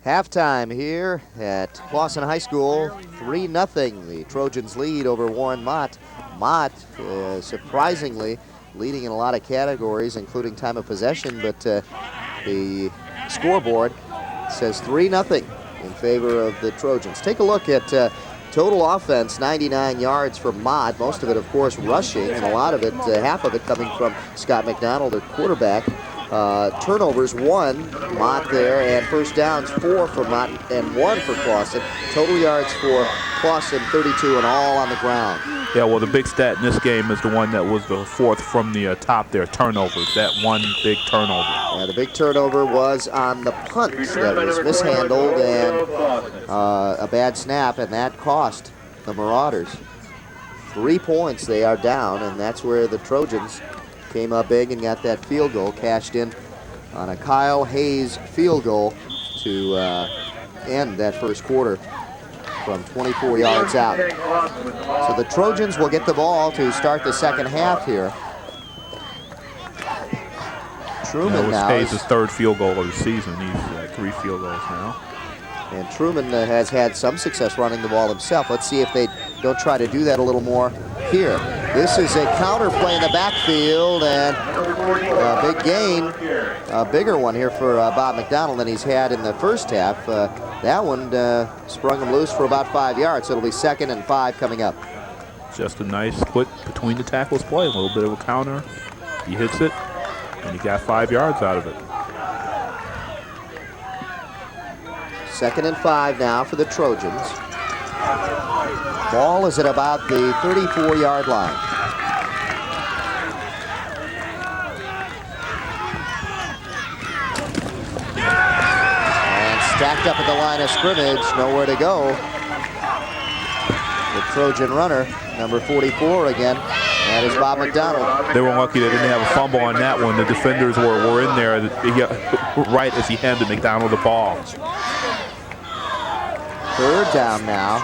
Halftime here at Clawson High School, 3-0. The Trojans lead over Warren Mott. Mott, surprisingly, leading in a lot of categories, including time of possession, but the scoreboard says 3-0 in favor of the Trojans. Take a look at total offense, 99 yards for Mott, most of it, of course, rushing, and a lot of it, half of it coming from Scott McDonald, their quarterback. Turnovers, 1, Mott there, and first downs, 4 for Mott and 1 for Clawson. Total yards for Clawson, 32, and all on the ground. Yeah, well, the big stat in this game is the one that was the fourth from the top there, turnovers, that one big turnover. Yeah, the big turnover was on the punt that was mishandled and a bad snap, and that cost the Marauders 3 points. They are down, and that's where the Trojans came up big and got that field goal, cashed in on a Kyle Hayes field goal to end that first quarter from 24 yards out. So the Trojans will get the ball to start the second half here. Truman now. Hayes' third field goal of the season. He's at 3 field goals now. And Truman has had some success running the ball himself. Let's see if they don't try to do that a little more here. This is a counter play in the backfield, and a big gain, a bigger one here for Bob McDonald than he's had in the first half. That one sprung him loose for about 5 yards, so it'll be 2nd and 5 coming up. Just a nice quick between the tackles play, a little bit of a counter. He hits it, and he got 5 yards out of it. 2nd and 5 now for the Trojans. Ball is at about the 34-yard line. And stacked up at the line of scrimmage, nowhere to go. The Trojan runner, number 44 again, that is Bob McDonald. They were lucky they didn't have a fumble on that one. The defenders were in there right as he handed McDonald the ball. 3rd down now,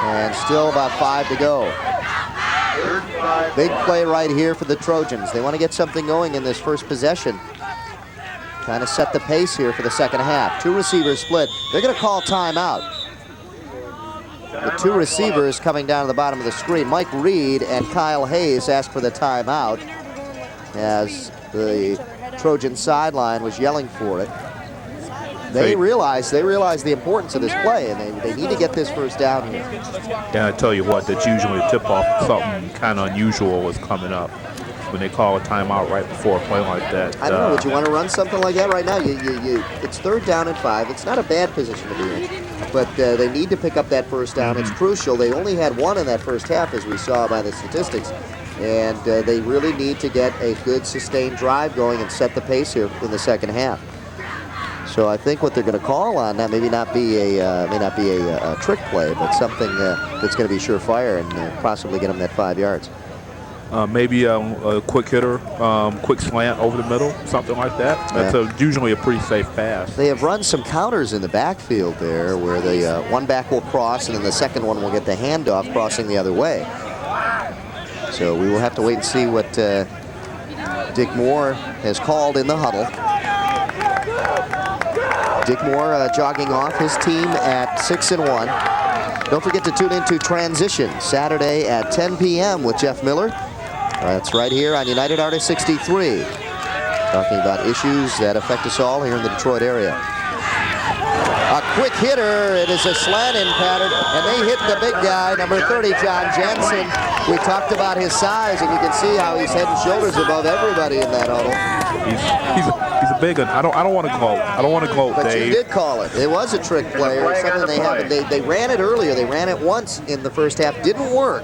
and still about 5 to go. Big play right here for the Trojans. They want to get something going in this first possession. Kind of set the pace here for the second half. 2 receivers split. They're going to call timeout. The 2 receivers coming down to the bottom of the screen. Mike Reed and Kyle Hayes asked for the timeout as the Trojan sideline was yelling for it. They realize the importance of this play, and they need to get this first down here. Yeah, I tell you what, that's usually a tip-off. Something kind of unusual was coming up when they call a timeout right before a play like that. I don't know, would you want to run something like that right now? It's 3rd down and 5. It's not a bad position to be in, but they need to pick up that first down. It's crucial. They only had 1 in that first half, as we saw by the statistics, and they really need to get a good sustained drive going and set the pace here in the second half. So I think what they're going to call on that may not be a trick play, but something that's going to be surefire and possibly get them that 5 yards. Maybe a quick hitter, quick slant over the middle, something like that. That's usually a pretty safe pass. They have run some counters in the backfield there, where the one back will cross, and then the second one will get the handoff crossing the other way. So we will have to wait and see what Dick Moore has called in the huddle. Dick Moore jogging off his team at 6-1. Don't forget to tune into Transition Saturday at 10 p.m. with Jeff Miller. That's right here on United Artist 63. Talking about issues that affect us all here in the Detroit area. A quick hitter. It is a slant-in pattern, and they hit the big guy, number 30, John Jensen. We talked about his size, and you can see how he's head and shoulders above everybody in that huddle. He's a big one. I don't want to gloat. I don't want to gloat, but Dave. You did call it. It was a trick play, or something they haven't. They ran it earlier. They ran it once in the first half. Didn't work.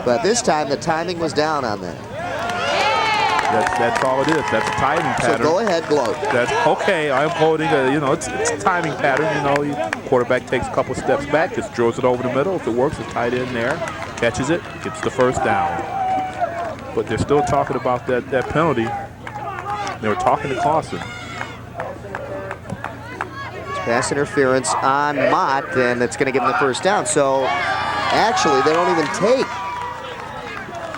But this time the timing was down on that. That's all it is. That's a timing pattern. So go ahead, gloat. That's okay. I'm gloating. It's a timing pattern. Quarterback takes a couple steps back, just throws it over the middle. If it works, the tight end there catches it, gets the first down. But they're still talking about that penalty. They were talking to Clawson. Pass interference on Mott, and it's going to give him the first down. So actually, they don't even take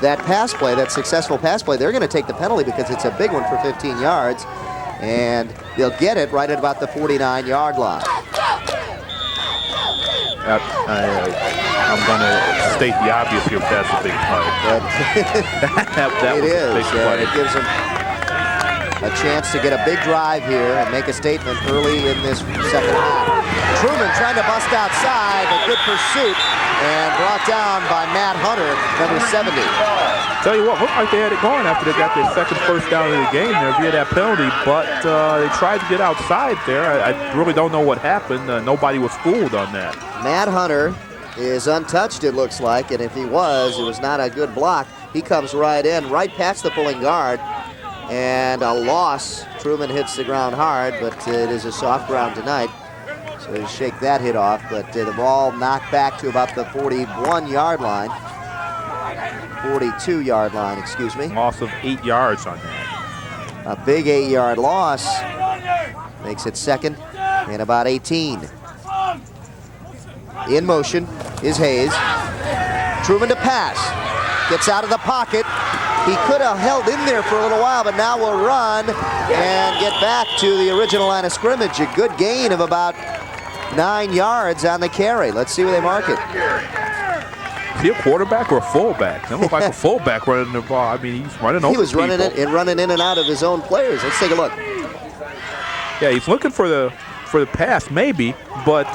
that pass play, that successful pass play. They're going to take the penalty because it's a big one for 15 yards. And they'll get it right at about the 49-yard line. I'm going to state the obvious here, but that's a big play. That it was is. a big play. It gives them a chance to get a big drive here and make a statement early in this second half. Truman trying to bust outside, but good pursuit, and brought down by Matt Hunter, number 70. Tell you what, looked like they had it going after they got their second first down of the game there via that penalty, but they tried to get outside there. I really don't know what happened. Nobody was fooled on that. Matt Hunter is untouched, it looks like, and if he was, it was not a good block. He comes right in, right past the pulling guard, and a loss. Truman hits the ground hard, but it is a soft ground tonight, so you shake that hit off, but the ball knocked back to about the 41-yard line. 42-yard line, excuse me. Loss of 8 yards on that. A big 8-yard loss. Makes it second and about 18. In motion is Hayes. Truman to pass. Gets out of the pocket. He could have held in there for a little while, but now will run and get back to the original line of scrimmage. A good gain of about 9 yards on the carry. Let's see where they mark it. Is he a quarterback or a fullback? That looked like a fullback running the ball. I mean, he's running over He was running people. it and running in and out of his own players. Let's take a look. Yeah, he's looking for the pass, maybe, but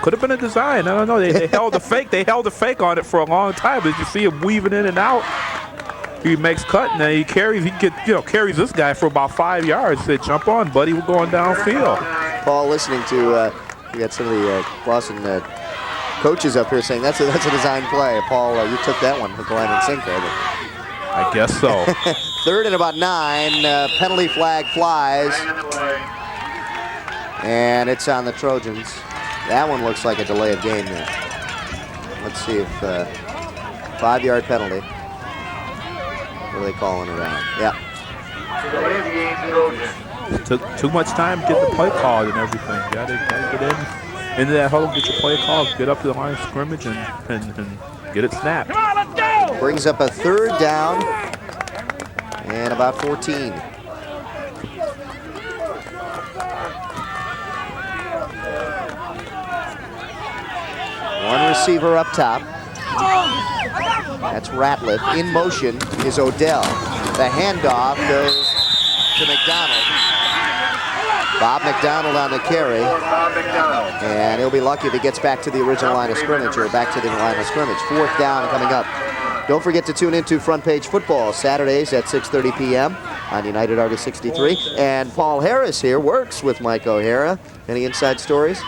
could have been a design. I don't know. They held the fake. They held the fake on it for a long time. But you see him weaving in and out. He makes cut and then he carries. He carries this guy for about 5 yards. Said, "Jump on, buddy. We're going downfield." Paul, listening to we got some of the Clawson coaches up here saying that's a design play. Paul, you took that one with the line and sinker. I guess so. Third and about 9. Penalty flag flies. And it's on the Trojans. That one looks like a delay of game there. Let's see if 5-yard penalty. What are they calling it on? Yeah. It took too much time to get the play called and everything. Got to get into that huddle, get your play called, get up to the line of scrimmage, and get it snapped. Brings up a third down and about 14. One receiver up top. That's Ratliff. In motion is Odell. The handoff goes to McDonald. Bob McDonald on the carry. And he'll be lucky if he gets back to the original line of scrimmage or back to the line of scrimmage. Fourth down coming up. Don't forget to tune into Front Page Football Saturdays at 6:30 p.m. on United Argus 63. And Paul Harris here works with Mike O'Hara. Any inside stories?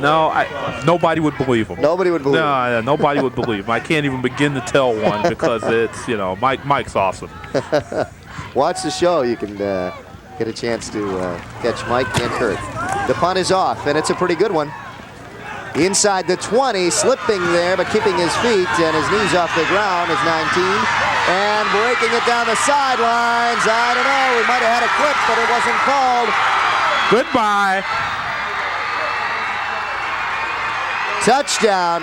No, nobody would believe him. Nobody would believe him. No, nobody would believe him. I can't even begin to tell one because it's, Mike's awesome. Watch the show. You can get a chance to catch Mike and Kurt. The punt is off, and it's a pretty good one. Inside the 20, slipping there, but keeping his feet and his knees off the ground is 19. And breaking it down the sidelines. I don't know. We might have had a clip, but it wasn't called. Goodbye. Touchdown.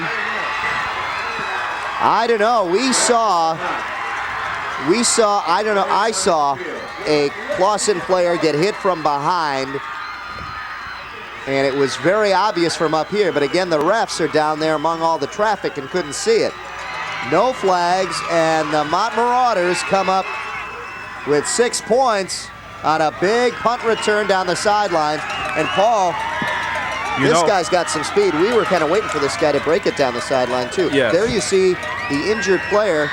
I don't know. I saw a Clawson player get hit from behind, and it was very obvious from up here, but again, the refs are down there among all the traffic and couldn't see it. No flags, and the Mott Marauders come up with 6 points on a big punt return down the sideline. And Paul, this guy's got some speed. We were kind of waiting for this guy to break it down the sideline too. Yes. There you see the injured player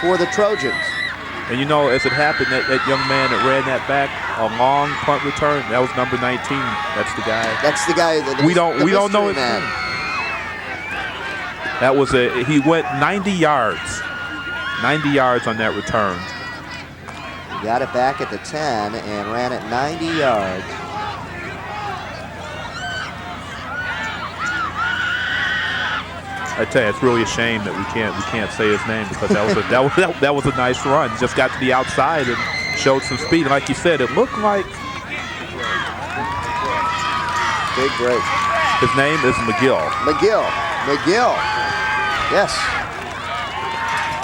for the Trojans. And as it happened, that young man that ran that back, a long punt return, that was number 19. That's the guy. That's the guy. We don't know his name. That was he went 90 yards. 90 yards on that return. He got it back at the 10 and ran it 90 yards. I tell you, it's really a shame that we can't say his name because that was a nice run. Just got to the outside and showed some speed. And like you said, it looked like big break. His name is McGill. McGill. Yes.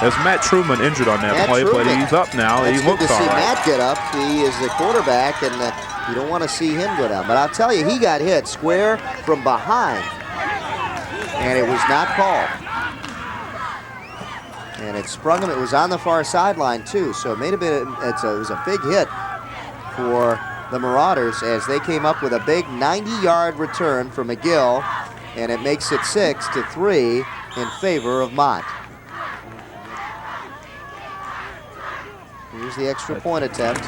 There's Matt Truman injured on that play, but he's up now. He looks all right. Matt get up. He is the quarterback, and you don't want to see him go down. But I'll tell you, he got hit square from behind, and it was not called. And it sprung him. It was on the far sideline too, so it made a bit. It was a big hit for the Marauders as they came up with a big 90-yard return for McGill, and it makes it 6-3 in favor of Mott. Here's the extra point attempt.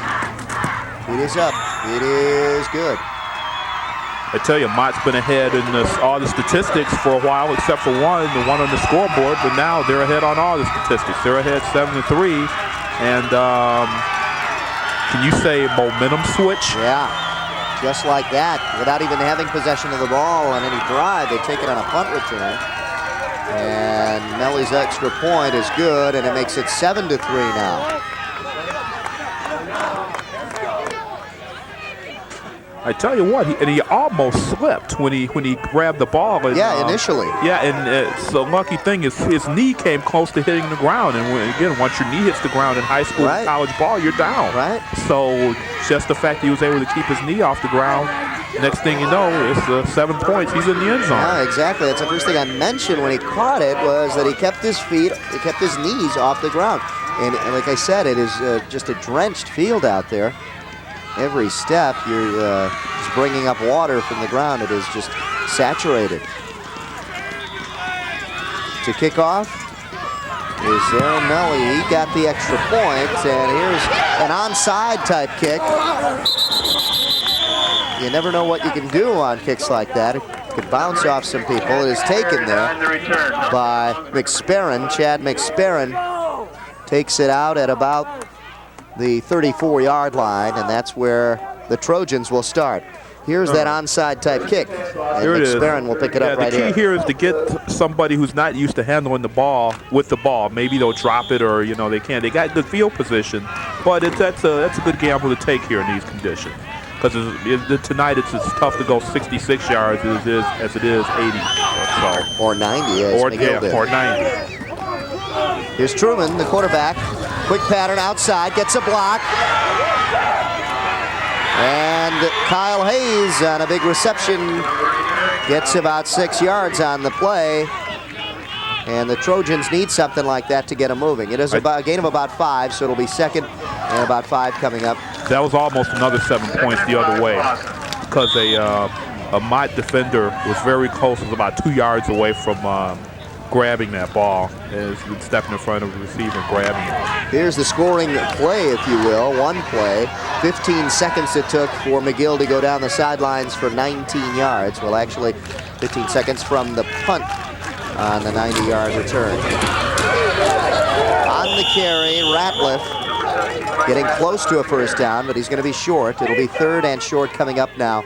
It is up. It is good. I tell you, Mott's been ahead in all the statistics for a while, except for the one on the scoreboard. But now they're ahead on all the statistics. They're ahead 7-3, and can you say momentum switch? Yeah, just like that, without even having possession of the ball on any drive. They take it on a punt return, and Melly's extra point is good, and it makes it 7-3 now. I tell you what, he almost slipped when he grabbed the ball. And, initially. Yeah, and it's a lucky thing is his knee came close to hitting the ground. And again, once your knee hits the ground in high school and college ball, you're down. Right. So just the fact he was able to keep his knee off the ground, next thing you know, it's 7 points. He's in the end zone. Yeah, exactly. That's the first thing I mentioned when he caught it was that he kept his knees off the ground. And like I said, it is just a drenched field out there. Every step, you're just bringing up water from the ground. It is just saturated. To kick off is Aaron Melly. He got the extra point, and here's an onside type kick. You never know what you can do on kicks like that. It could bounce off some people. It is taken there by McSperrin. Chad McSperrin takes it out at about the 34-yard line, and that's where the Trojans will start. Here's that onside type kick, and McSperrin will pick it up right here. The key here is to get somebody who's not used to handling the ball with the ball. Maybe they'll drop it, or they can't. They got good field position, but that's a good gamble to take here in these conditions. Because tonight it's as tough to go 66 yards as it is 80 or 90 as McGill did. Or 90. Here's Truman, the quarterback. Quick pattern outside, gets a block. And Kyle Hayes on a big reception gets about 6 yards on the play. And the Trojans need something like that to get them moving. It is a gain of about 5, so it'll be second and about 5 coming up. That was almost another 7 points the other way, because a Mott defender was very close. It was about 2 yards away from grabbing that ball, as he stepping in front of the receiver and grabbing it. Here's the scoring play, if you will. One play. 15 seconds it took for McGill to go down the sidelines for 19 yards. Well, actually, 15 seconds from the punt on the 90-yard return. On the carry, Ratliff getting close to a first down, but he's going to be short. It'll be 3rd and short coming up now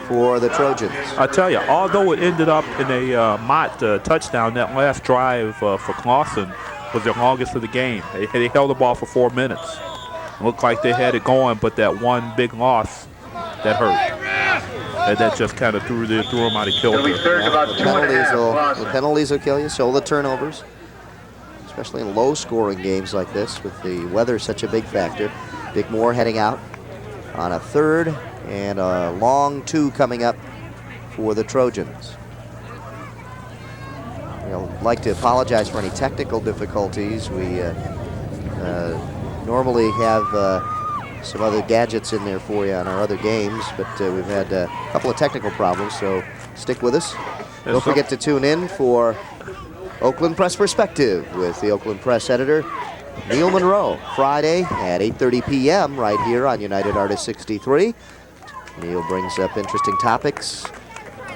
for the Trojans. I tell you, although it ended up in a Mott touchdown, that last drive for Clawson was their longest of the game. They held the ball for 4 minutes. It looked like they had it going, but that one big loss, that hurt. That just kind of threw them out of kilter. The penalties will kill you, so the turnovers, especially in low-scoring games like this with the weather such a big factor. Dick Moore heading out on a 3rd and a long 2 coming up for the Trojans. I'd like to apologize for any technical difficulties. We normally have some other gadgets in there for you on our other games, but we've had a couple of technical problems, so stick with us. Don't forget to tune in for Oakland Press Perspective with the Oakland Press editor, Neil Monroe, Friday at 8:30 p.m. right here on United Artists 63. Neil brings up interesting topics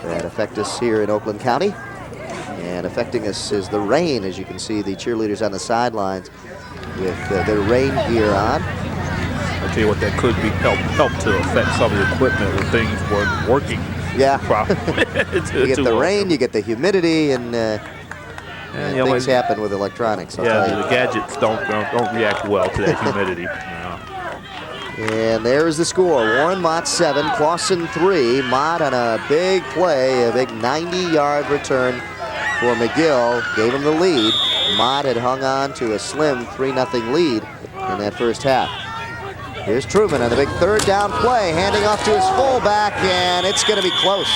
that affect us here in Oakland County. And affecting us is the rain, as you can see the cheerleaders on the sidelines with their rain gear on. I'll tell you what, that could be help to affect some of the equipment when things weren't working. Yeah. You get the rain, you get the humidity, and things happen with electronics. I'll tell you. The gadgets don't react well to that humidity. And there's the score. Warren Mott 7, Clawson 3. Mott on a big play, a big 90-yard return for McGill. Gave him the lead. Mott had hung on to a slim 3-0 lead in that first half. Here's Truman on the big third down play, handing off to his fullback, and it's going to be close.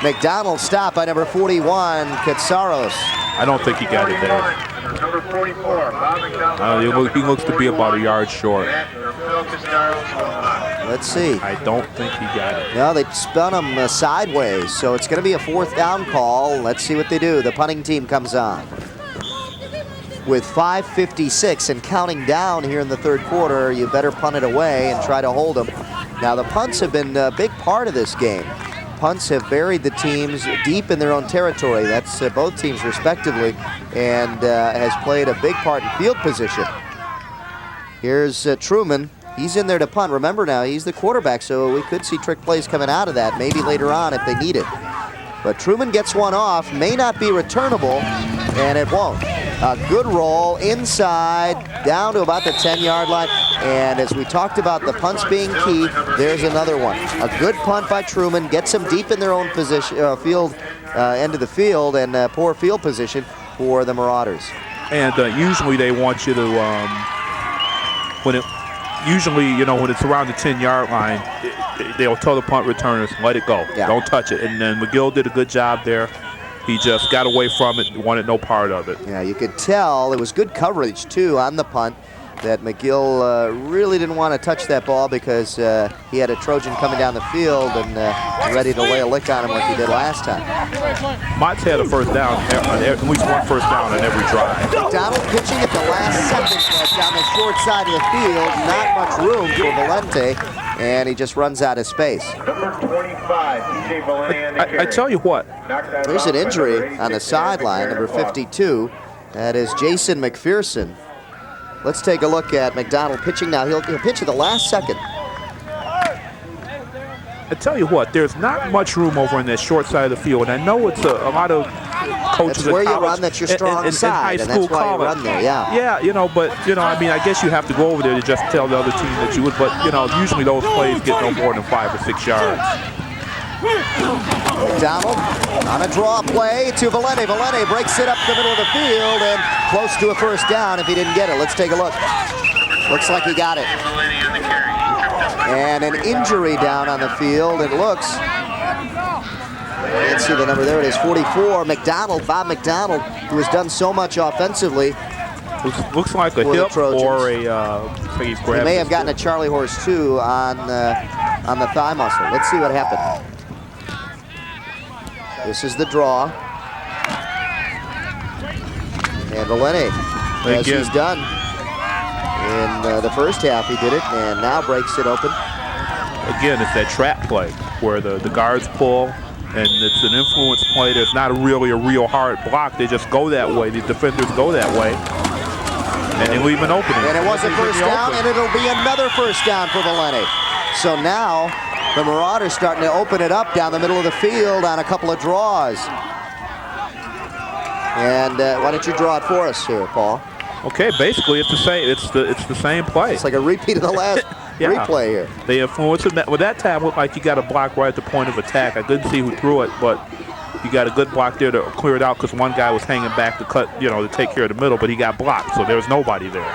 McDonald stopped by number 41, Katsaros. I don't think he got it there. Number 44, Bob McDonald. He looks to be about a yard short. Let's see. I don't think he got it. No, they spun him sideways, so it's going to be a 4th down call. Let's see what they do. The punting team comes on. With 5:56 and counting down here in the third quarter, you better punt it away and try to hold them. Now, the punts have been a big part of this game. Punts have buried the teams deep in their own territory. That's both teams respectively, and has played a big part in field position. Here's Truman. He's in there to punt. Remember now, he's the quarterback, so we could see trick plays coming out of that, maybe later on if they need it. But Truman gets one off, may not be returnable, and it won't. A good roll inside, down to about the 10-yard line. And as we talked about the punts being key, there's another one. A good punt by Truman, gets them deep in their own position, end of the field, and poor field position for the Marauders. And usually they want you to, usually, you know, when it's around the 10-yard line, they'll tell the punt returners, let it go, don't touch it. And then McGill did a good job there. He just got away from it, wanted no part of it. Yeah, you could tell it was good coverage, too, on the punt, that McGill really didn't want to touch that ball because he had a Trojan coming down the field and ready to lay a lick on him like he did last time. Mott's had a first down, at least one first down on every drive. McDonald pitching at the last second down the short side of the field. Not much room for Valente, and he just runs out of space. Number 25, TJ Valente on the carry. I tell you what. There's an injury on the sideline, number 52. That is Jason McPherson. Let's take a look at McDonald pitching now. He'll pitch at the last second. I tell you what, there's not much room over in that short side of the field. And I know it's a lot of coaches that's where at you college, run, that's your strong side, and that's why you run there, yeah. Yeah, you know, but, you know, I mean, I guess you have to go over there to just tell the other team that you would, but, you know, usually those plays get no more than 5 or 6 yards. McDonald on a draw play to Valente. Valente breaks it up the middle of the field and close to a first down if he didn't get it. Let's take a look. Looks like he got it. And an injury down on the field, it looks. Let's see the number there. It is 44. McDonald, Bob McDonald, who has done so much offensively. Looks like a hip or a. He may have gotten a Charlie horse too on the thigh muscle. Let's see what happened. This is the draw. And Valente, as he's done in the first half, he did it, and now breaks it open. Again, it's that trap play where the guards pull, and it's an influence play. There's not really a real hard block. They just go that way. The defenders go that way, and they leave an opening. And it was a first down, and it'll be another first down for Valente. So now the Marauders starting to open it up down the middle of the field on a couple of draws. And why don't you draw it for us here, Paul? Okay, basically it's the same. It's the same play. It's like a repeat of the last replay here. They influence it. Well, that time looked like you got a block right at the point of attack. I couldn't see who threw it, but you got a good block there to clear it out because one guy was hanging back to cut, you know, to take care of the middle, but he got blocked, so there was nobody there.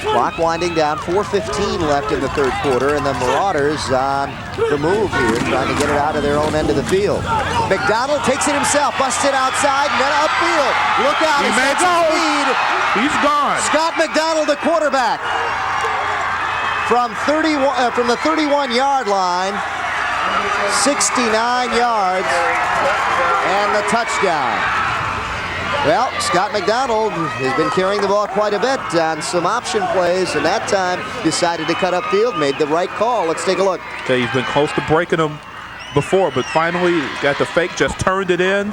Clock winding down, 4:15 left in the third quarter, and the Marauders on the move here, trying to get it out of their own end of the field. McDonald takes it himself, busts it outside, and then upfield. Look out, he's got some speed. He's gone. Scott McDonald, the quarterback, from the 31-yard line, 69 yards, and the touchdown. Well, Scott McDonald has been carrying the ball quite a bit on some option plays, and that time decided to cut upfield, made the right call. Let's take a look. Okay, he's been close to breaking them before, but finally got the fake, just turned it in,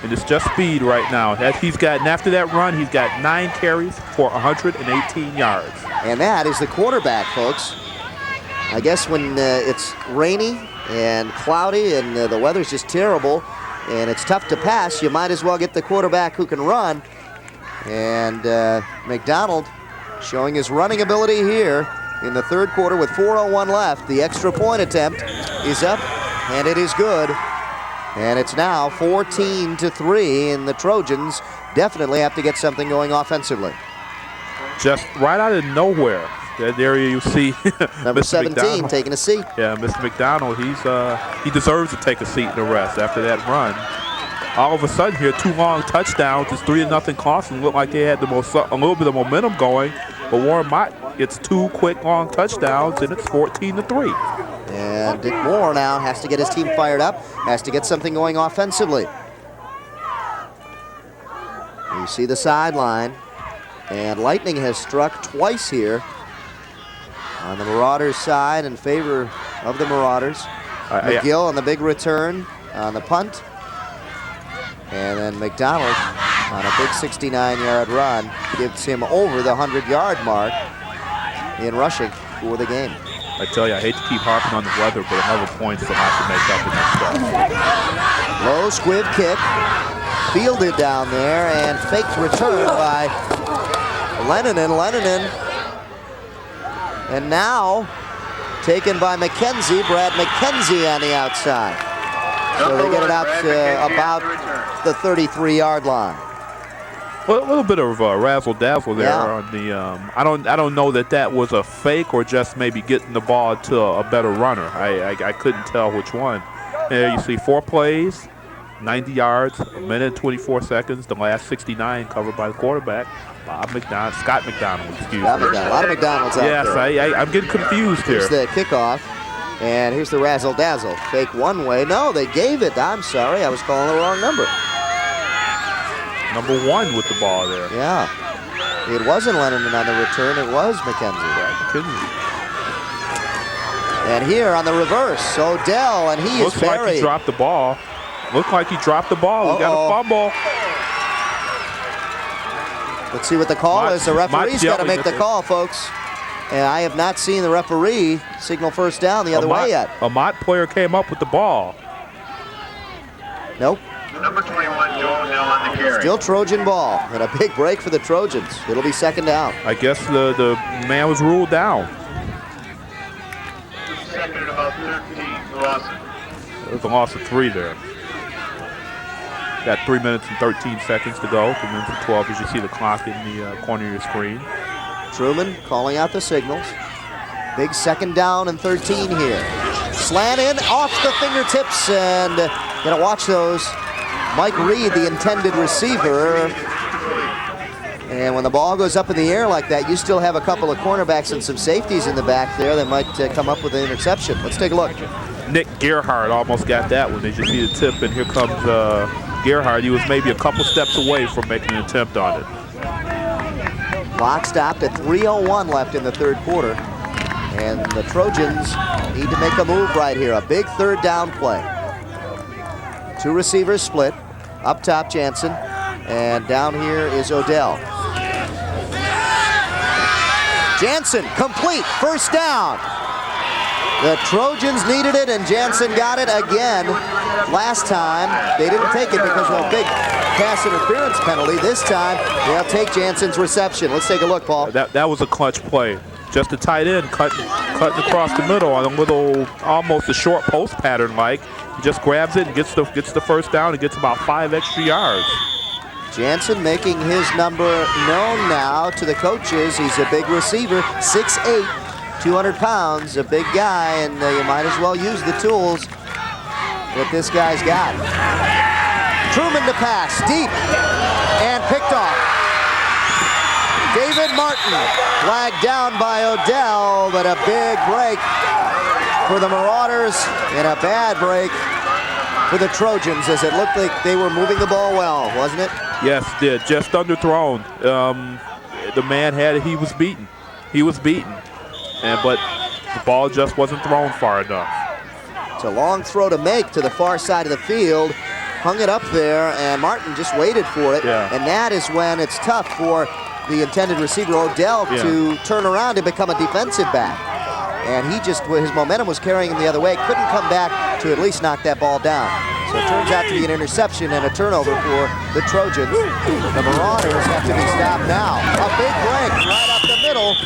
and it's just speed right now. And after that run, he's got 9 carries for 118 yards. And that is the quarterback, folks. I guess when it's rainy and cloudy and the weather's just terrible, and it's tough to pass, you might as well get the quarterback who can run. And McDonald showing his running ability here in the third quarter with 4:01 left. The extra point attempt is up, and it is good. And it's now 14-3, and the Trojans definitely have to get something going offensively. Just right out of nowhere, that area you see Number Mr. 17 McDonald. taking a seat. Yeah, Mr. McDonald, he deserves to take a seat in the rest after that run. All of a sudden here, 2 long touchdowns. It's 3-0 Clawson. Looked like they had a little bit of momentum going, but Warren Mott gets 2 quick long touchdowns, and it's 14-3. And Dick Moore now has to get his team fired up, has to get something going offensively. You see the sideline, and lightning has struck twice here on the Marauders side in favor of the Marauders. McGill on the big return on the punt. And then McDonald on a big 69-yard run gives him over the 100-yard mark in rushing for the game. I tell you, I hate to keep harping on the weather, but another point's a lot to make up in this stuff. Low squib kick, fielded down there, and faked return by Lennon. And now taken by McKenzie, Brad McKenzie on the outside. So they get it out to about the 33-yard line. Well, a little bit of razzle-dazzle there on the. I don't know that was a fake or just maybe getting the ball to a better runner. I couldn't tell which one. There you see 4 plays, 90 yards, 1 minute and 24 seconds. The last 69 covered by the quarterback, Scott McDonald. Excuse me. A lot of McDonald's out there. Yes, I'm getting confused here. Here's the kickoff, and here's the razzle-dazzle. Fake one way. No, they gave it. I'm sorry, I was calling the wrong number. Number 1 with the ball there. Yeah. It wasn't Lennon on the return. It was McKenzie. And here on the reverse, Odell, and he is buried. Looks like he dropped the ball. Looked like he dropped the ball. We got a fumble. Let's see what the call is. The referee's got to make the call, folks. And I have not seen the referee signal first down the other way yet. A Mott player came up with the ball. Nope. Number 21, Joe, now on the carry. Still Trojan ball, and a big break for the Trojans. It'll be second down. I guess the man was ruled down. Second at about 13, Clawson. There's a loss of 3 there. Got 3 minutes and 13 seconds to go. 3 minutes and 12 as you see the clock in the corner of your screen. Truman calling out the signals. Big second down and 13 here. Slant in off the fingertips, and gonna watch those. Mike Reed, the intended receiver. And when the ball goes up in the air like that, you still have a couple of cornerbacks and some safeties in the back there that might come up with an interception. Let's take a look. Nick Gerhardt almost got that one. As you see the tip, and here comes Gerhardt. He was maybe a couple steps away from making an attempt on it. Clock stopped at 3:01 left in the third quarter. And the Trojans need to make a move right here. A big third down play. 2 receivers split. Up top, Jansen. And down here is Odell. Jansen, complete. First down. The Trojans needed it, and Jansen got it again. Last time, they didn't take it because of a big pass interference penalty. This time, they'll take Jansen's reception. Let's take a look, Paul. That was a clutch play. Just a tight end cutting across the middle on a little, almost a short post pattern like. He just grabs it and gets the first down and gets about 5 extra yards. Jansen making his number known now to the coaches. He's a big receiver, 6'8", 200 pounds, a big guy, and you might as well use the tools that this guy's got. Truman to pass, deep, and picked off. David Martin flagged down by Odell, but a big break for the Marauders and a bad break for the Trojans, as it looked like they were moving the ball well, wasn't it? Yes, it did. Just underthrown. The man he was beaten. He was beaten. But the ball just wasn't thrown far enough. It's a long throw to make to the far side of the field. Hung it up there, and Martin just waited for it. Yeah. And that is when it's tough for the intended receiver, Odell, to turn around and become a defensive back. And he just, his momentum was carrying him the other way. Couldn't come back to at least knock that ball down. So it turns out to be an interception and a turnover for the Trojans. The Marauders have to be stopped now. A big break right up the middle.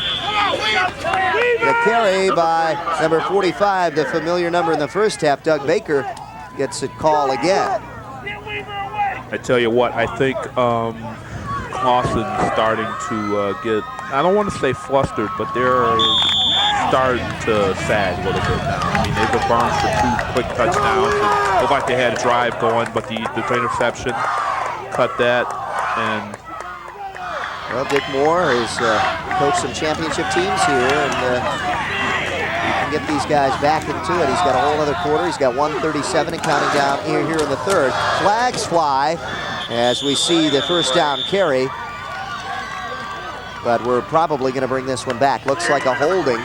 The carry by number 45, the familiar number in the first half, Doug Baker, gets a call again. I tell you what, I think Clawson's starting to get, I don't want to say flustered, but they're starting to sag a little bit now. I mean, they've been burned for 2 quick touchdowns. It looked like they had a drive going, but the interception cut that. And well, Dick Moore has coached some championship teams here, and he can get these guys back into it. He's got a whole other quarter. He's got 1:37 and counting down here in the third. Flags fly as we see the first down carry, but we're probably going to bring this one back. Looks like a holding.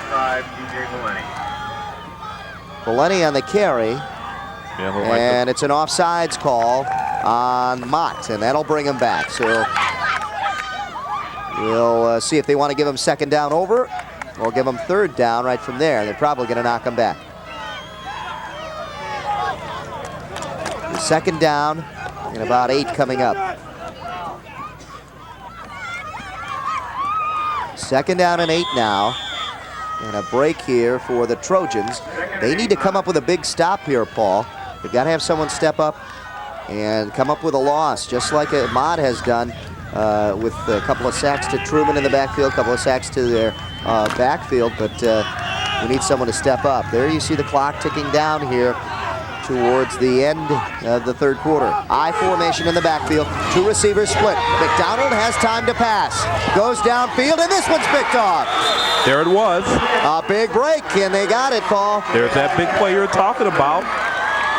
Valeni on the carry, and it's an offsides call on Mott, and that'll bring him back. So we'll see if they want to give him second down over or give him third down right from there. They're probably going to knock him back. The second down and about 8 coming up. Second down and 8 now. And a break here for the Trojans. They need to come up with a big stop here, Paul. They've got to have someone step up and come up with a loss, just like Mott has done with a couple of sacks to Truman in the backfield, a couple of sacks to their backfield, but we need someone to step up. There you see the clock ticking down here towards the end of the third quarter. I formation in the backfield, 2 receivers split. McDonald has time to pass, goes downfield, and this one's picked off. There it was. A big break, and they got it, Paul. There's that big play you're talking about.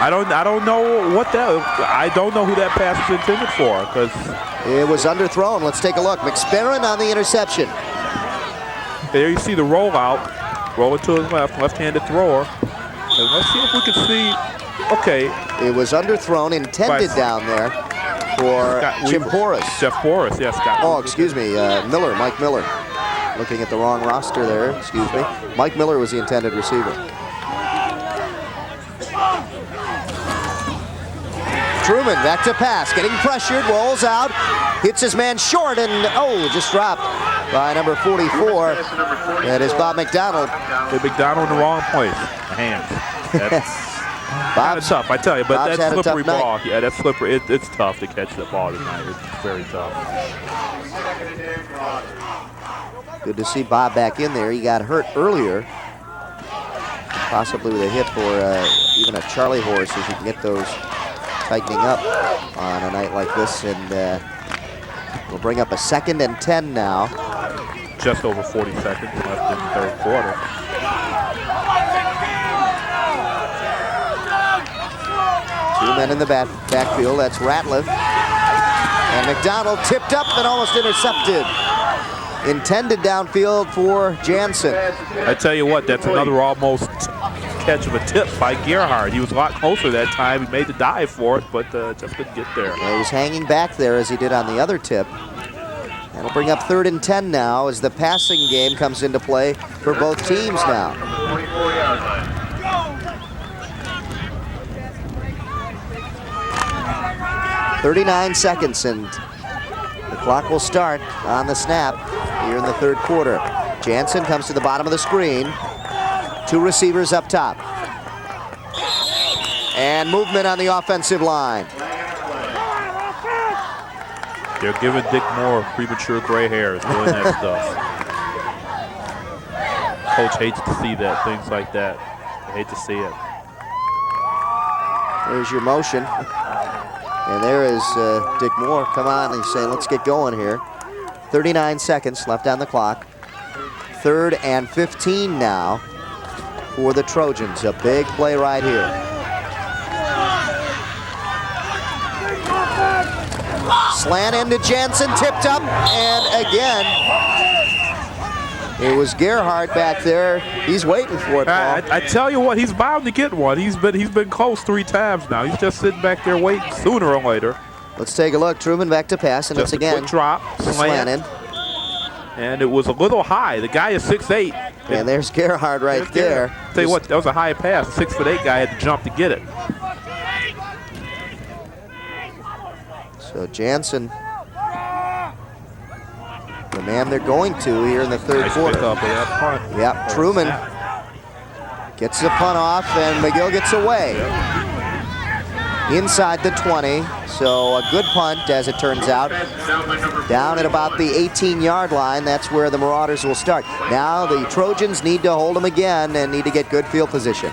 I don't know what that. I don't know who that pass is intended for, because it was underthrown. Let's take a look. McSperrin on the interception. There you see the rollout. Roll it to his left-handed thrower. And let's see if we can see. Okay. It was underthrown, intended down there for Jim Porras. Jeff Porras, yes. Oh, excuse me, Miller, Mike Miller. Looking at the wrong roster there, excuse me. Mike Miller was the intended receiver. Truman back to pass, getting pressured, rolls out, hits his man short, and just dropped by number 44. That is Bob McDonald. Hey, McDonald in the wrong place. Hands. That's kind of tough, I tell you, but that slippery ball. Yeah, that's slippery. It's tough to catch that ball tonight. It's very tough. Good to see Bob back in there. He got hurt earlier, possibly with a hit for even a Charlie horse, as you can get those tightening up on a night like this. And we'll bring up a 2nd and 10 now. Just over 40 seconds left in the third quarter. Two men in the backfield. That's Ratliff. And McDonald tipped up and almost intercepted. Intended downfield for Jansen. I tell you what, that's another almost catch of a tip by Gerhard. He was a lot closer that time. He made the dive for it, but just couldn't get there. Yeah, he was hanging back there as he did on the other tip. That'll bring up 3rd and 10 now as the passing game comes into play for both teams now. 24-yard line. 39 seconds, and the clock will start on the snap here in the third quarter. Jansen comes to the bottom of the screen. 2 receivers up top. And movement on the offensive line. They're giving Dick Moore premature gray hairs doing that stuff. Coach hates to see that, things like that. I hate to see it. There's your motion. And there is Dick Moore. Come on, he's saying, let's get going here. 39 seconds left on the clock. 3rd and 15 now for the Trojans. A big play right here. Slant into Jansen, tipped up, and again, it was Gerhard back there. He's waiting for it, Paul. I tell you what, he's bound to get one. He's been close 3 times now. He's just sitting back there waiting. Sooner or later. Let's take a look. Truman back to pass, and just it's again quick drop, slanted. And it was a little high. The guy is 6'8". And there's Gerhard right there. Tell you what, that was a high pass. The 6'8" guy had to jump to get it. So Jansen, the man they're going to here in the third quarter. Pick up with that punt. Yep, Truman gets the punt off, and McGill gets away. inside the 20. So a good punt, as it turns out. Down at about the 18-yard line. That's where the Marauders will start. Now the Trojans need to hold them again and need to get good field position.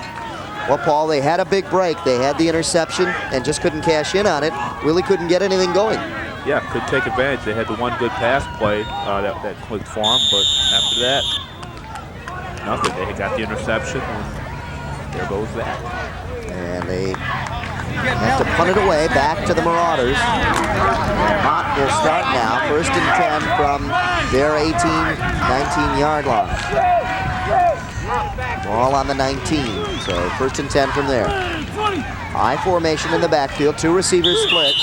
Well, Paul, they had a big break. They had the interception and just couldn't cash in on it. Really couldn't get anything going. Yeah, couldn't take advantage. They had the one good pass play that clicked for them, but after that, nothing. They got the interception, and there goes that. And they have to punt it away back to the Marauders. And Mott will start now, 1st and 10 from their 18, 19-yard line. Ball on the 19, so 1st and 10 from there. I formation in the backfield, 2 receivers split.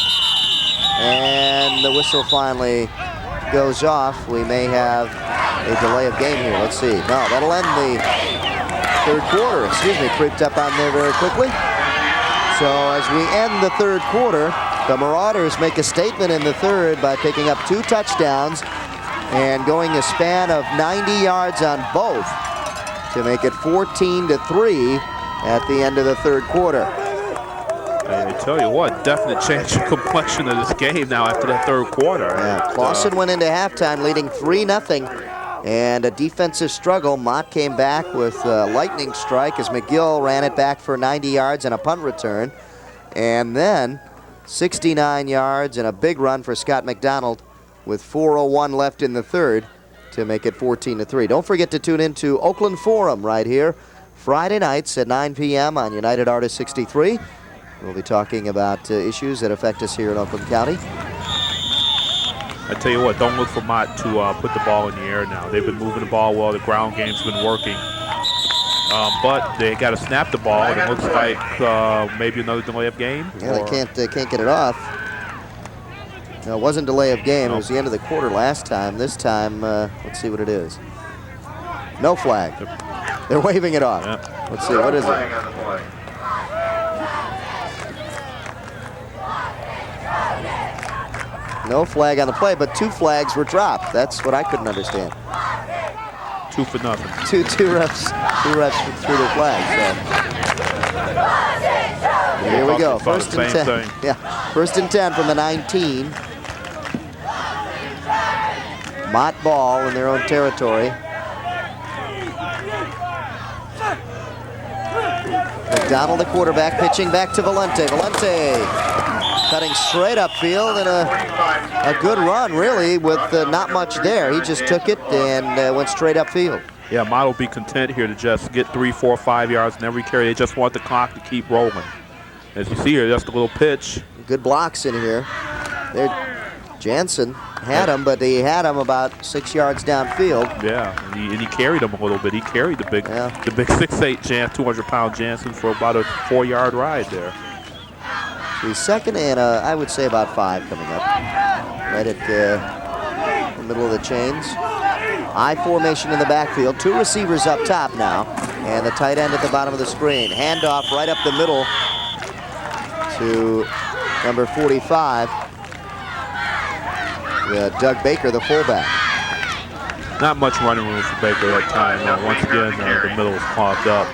And the whistle finally goes off. We may have a delay of game here. Let's see. No, that'll end the 3rd quarter. Excuse me, creeped up on there very quickly. So as we end the 3rd quarter, the Marauders make a statement in the 3rd by picking up 2 touchdowns and going a span of 90 yards on both to make it 14-3 at the end of the 3rd quarter. I tell you what, definite change of complexion of this game now after that 3rd quarter. Yeah, Clawson went into halftime leading 3-0, and a defensive struggle. Mott came back with a lightning strike as McGill ran it back for 90 yards and a punt return. And then 69 yards and a big run for Scott McDonald with 4:01 left in the 3rd to make it 14-3. Don't forget to tune in to Oakland Forum right here Friday nights at 9 p.m. on United Artists 63. We'll be talking about issues that affect us here in Oakland County. I tell you what, don't look for Mott to put the ball in the air now. They've been moving the ball well. The ground game's been working. But they got to snap the ball, and it looks like maybe another delay of game. Yeah, they can't get it off. No, it wasn't delay of game. It was the end of the quarter last time. This time, let's see what it is. No flag. They're waving it off. Yeah. Let's see, what is it? No flag on the play, but 2 flags were dropped. That's what I couldn't understand. 2 for nothing. Two refs threw their flags. So. Here we go. 1st and 10. Yeah, 1st and 10 from the 19. Mott ball in their own territory. McDonald, the quarterback, pitching back to Valente. Valente cutting straight upfield, and a good run, really, with not much there. He just took it and went straight upfield. Yeah, Mott will be content here to just get 3, 4, 5 yards in every carry. They just want the clock to keep rolling. As you see here, just a little pitch. Good blocks in here. There, Jansen had him, but he had him about 6 yards downfield. Yeah, and he carried him a little bit. He carried the big 6'8" 200-pound Jansen for about a 4-yard ride there. So he's 2nd and I would say about 5 coming up. Right at the middle of the chains. I formation in the backfield. 2 receivers up top now. And the tight end at the bottom of the screen. Handoff right up the middle to number 45. Doug Baker, the fullback. Not much running room for Baker that time. Once again, the middle was clogged up.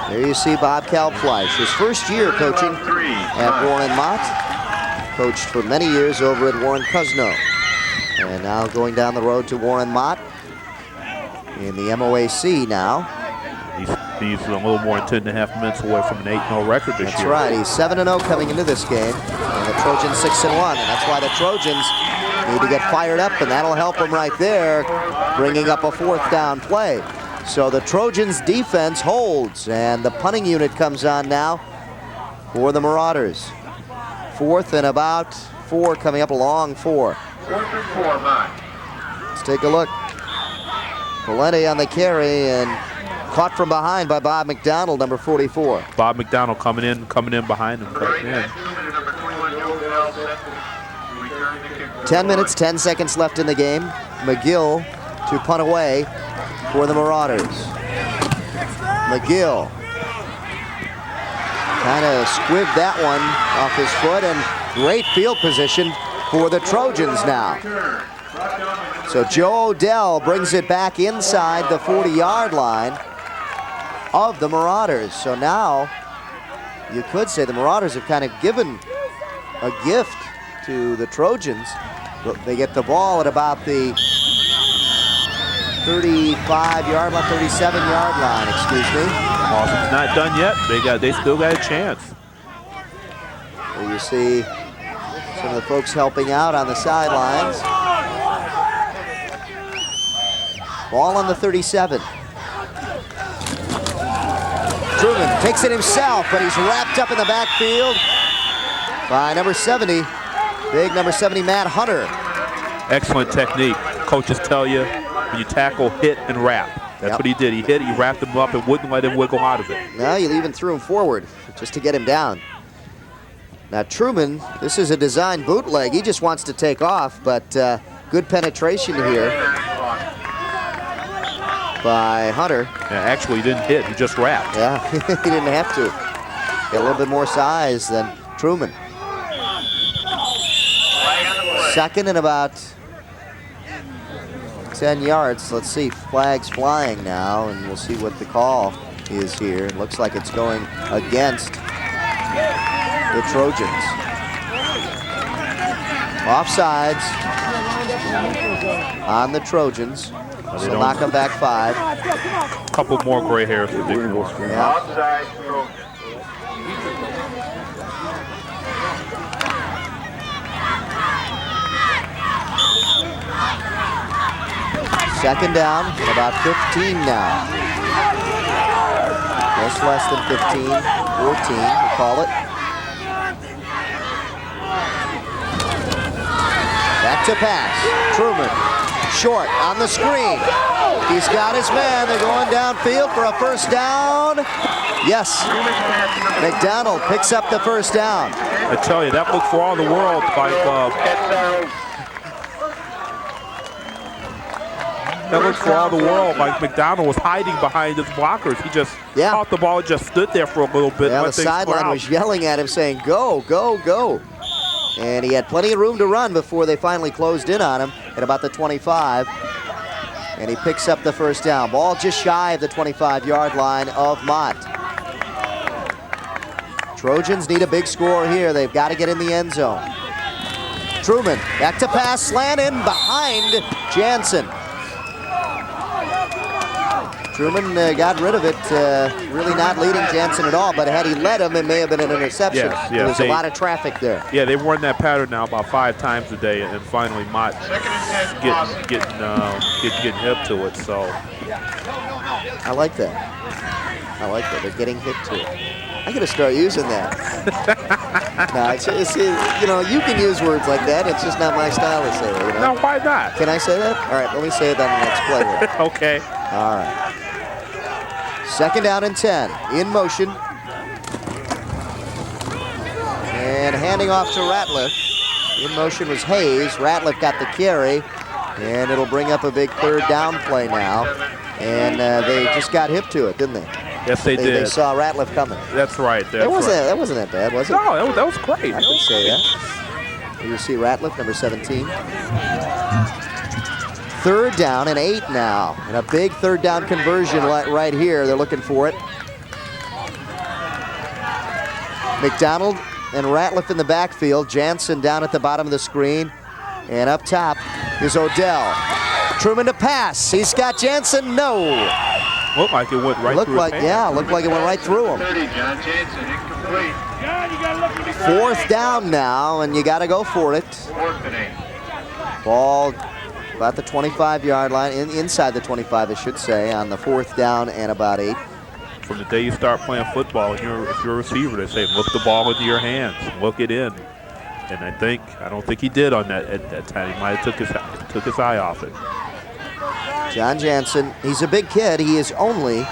There you see Bob Kalbfleisch, his 1st year coaching at Warren Mott. Coached for many years over at Warren Cuzno. And now going down the road to Warren Mott in the MOAC now. He's a little more than 10.5 minutes away from an 8-0 record this year. That's right. He's 7-0 coming into this game. And the Trojans 6-1. And that's why the Trojans need to get fired up, and that'll help them right there, bringing up a 4th down play. So the Trojans' defense holds, and the punting unit comes on now for the Marauders. 4th and about 4, coming up a long 4. 4th and 4, Mott. Let's take a look. Valente on the carry, and caught from behind by Bob McDonald, number 44. Bob McDonald coming in behind him. 10 minutes, 10 seconds left in the game. McGill to punt away for the Marauders. McGill kind of squibbed that one off his foot, and great field position for the Trojans now. So Joe Odell brings it back inside the 40-yard line of the Marauders. So now you could say the Marauders have kind of given a gift to the Trojans. They get the ball at about the 35-yard line, 37-yard line, excuse me. Clawson's not done yet. They still got a chance. There you see some of the folks helping out on the sidelines. Ball on the 37. Truman takes it himself, but he's wrapped up in the backfield by number 70, big number 70, Matt Hunter. Excellent technique. Coaches tell you when you tackle, hit, and wrap. That's what he did. He hit, he wrapped him up, and wouldn't let him wiggle out of it. Now you even threw him forward just to get him down. Now Truman, this is a design bootleg. He just wants to take off, but good penetration here by Hunter. Yeah, actually, he didn't hit. He just wrapped. Yeah, he didn't have to. Got a little bit more size than Truman. Second and about 10 yards. Let's see, flags flying now, and we'll see what the call is here. It looks like it's going against the Trojans. Offsides on the Trojans. So knock them back 5. A couple more gray hairs for Dick. Yeah. Outside. Second down, about 15 now. Just less than 15, 14, we'll call it. Back to pass, Truman, short on the screen. He's got his man, they're going downfield for a first down. Yes, McDonald picks up the first down. I tell you, that looked for all the world like that looked for all the world like McDonald was hiding behind his blockers. He just caught the ball and just stood there for a little bit. Yeah, and the sideline was yelling at him saying, go, go, go. And he had plenty of room to run before they finally closed in on him at about the 25. And he picks up the first down. Ball just shy of the 25-yard line of Mott. Trojans need a big score here. They've got to get in the end zone. Truman, back to pass, slant in behind Jansen. Truman got rid of it, really not leading Jansen at all, but had he led him, it may have been an interception. Yes, There was a lot of traffic there. Yeah, they've run that pattern now about 5 times a day, and finally Mott getting hip to it. So I like that. I like that. They're getting hip to it. I got to start using that. No, it's, you know, you can use words like that. It's just not my style to say it. You know? No, why not? Can I say that? All right, let me say it on the next play. Okay. All right. Second down and 10. In motion. And handing off to Ratliff. In motion was Hayes. Ratliff got the carry. And it'll bring up a big third down play now. And they just got hip to it, didn't they? Yes, they did. They saw Ratliff coming. That's right. That wasn't that bad, was it? No, that was great. I can say that. You see Ratliff, number 17. Third down and 8 now. And a big third down conversion right here. They're looking for it. McDonald and Ratliff in the backfield. Jansen down at the bottom of the screen. And up top is Odell. Truman to pass. He's got Jansen. No. Looked like it went right through his hand. Yeah, looked like it went right through him. 30, John Jansen, incomplete. Fourth down now, and you got to go for it. Fourth and 8. Ball about the 25-yard line, inside the 25, I should say, on the fourth down and about 8. From the day you start playing football, if you're a receiver, they say, look the ball into your hands, look it in. And I don't think he did on that at that time. He might have took his eye off it. John Jansen, he's a big kid. He is only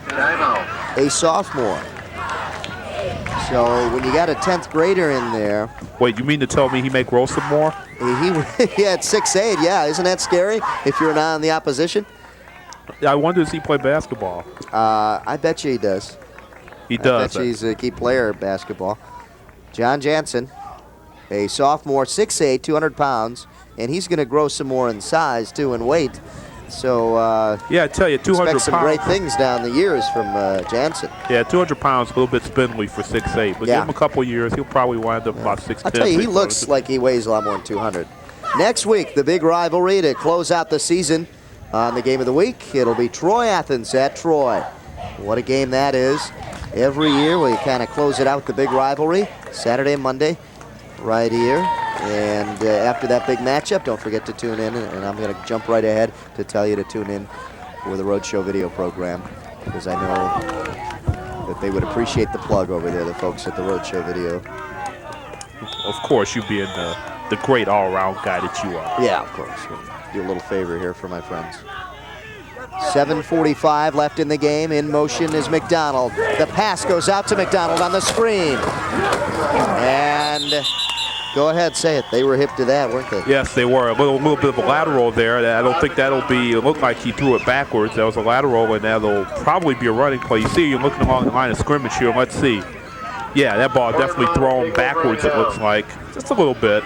a sophomore. So when you got a 10th grader in there. Wait, you mean to tell me he may grow some more? He had 6'8", yeah. Isn't that scary if you're not on the opposition? I wonder if he play basketball. I bet you he does. He does. I bet you he's a key player at basketball. John Jansen, a sophomore, 6'8", 200 pounds, and he's going to grow some more in size, too, and weight So yeah, I tell you, 200 expect some pounds. great things down the years from Jansen. Yeah, 200 pounds, a little bit spindly for 6'8", but Yeah. give him a couple of years, he'll probably wind up about 6'10". I'll tell you, he looks like he weighs a lot more than 200. Next week, the big rivalry to close out the season on the game of the week. It'll be Troy-Athens at Troy. What a game that is. Every year we kind of close it out with the big rivalry, Saturday and Monday, right here. And after that big matchup, don't forget to tune in, and I'm going to jump right ahead to tell you to tune in for the Roadshow video program, because I know that they would appreciate the plug over there, the folks at the Roadshow video. Of course, you being the great all-around guy that you are. Yeah, of course. Do a little favor here for my friends. 7:45 left in the game. In motion is McDonald. The pass goes out to McDonald on the screen. And go ahead, say it. They were hip to that, weren't they? Yes, they were. A little bit of a lateral there. I don't think that'll be, it looked like he threw it backwards. That was a lateral, and that'll probably be a running play. You see, you're looking along the line of scrimmage here. Let's see. Yeah, that ball definitely thrown backwards, it looks like. Just a little bit.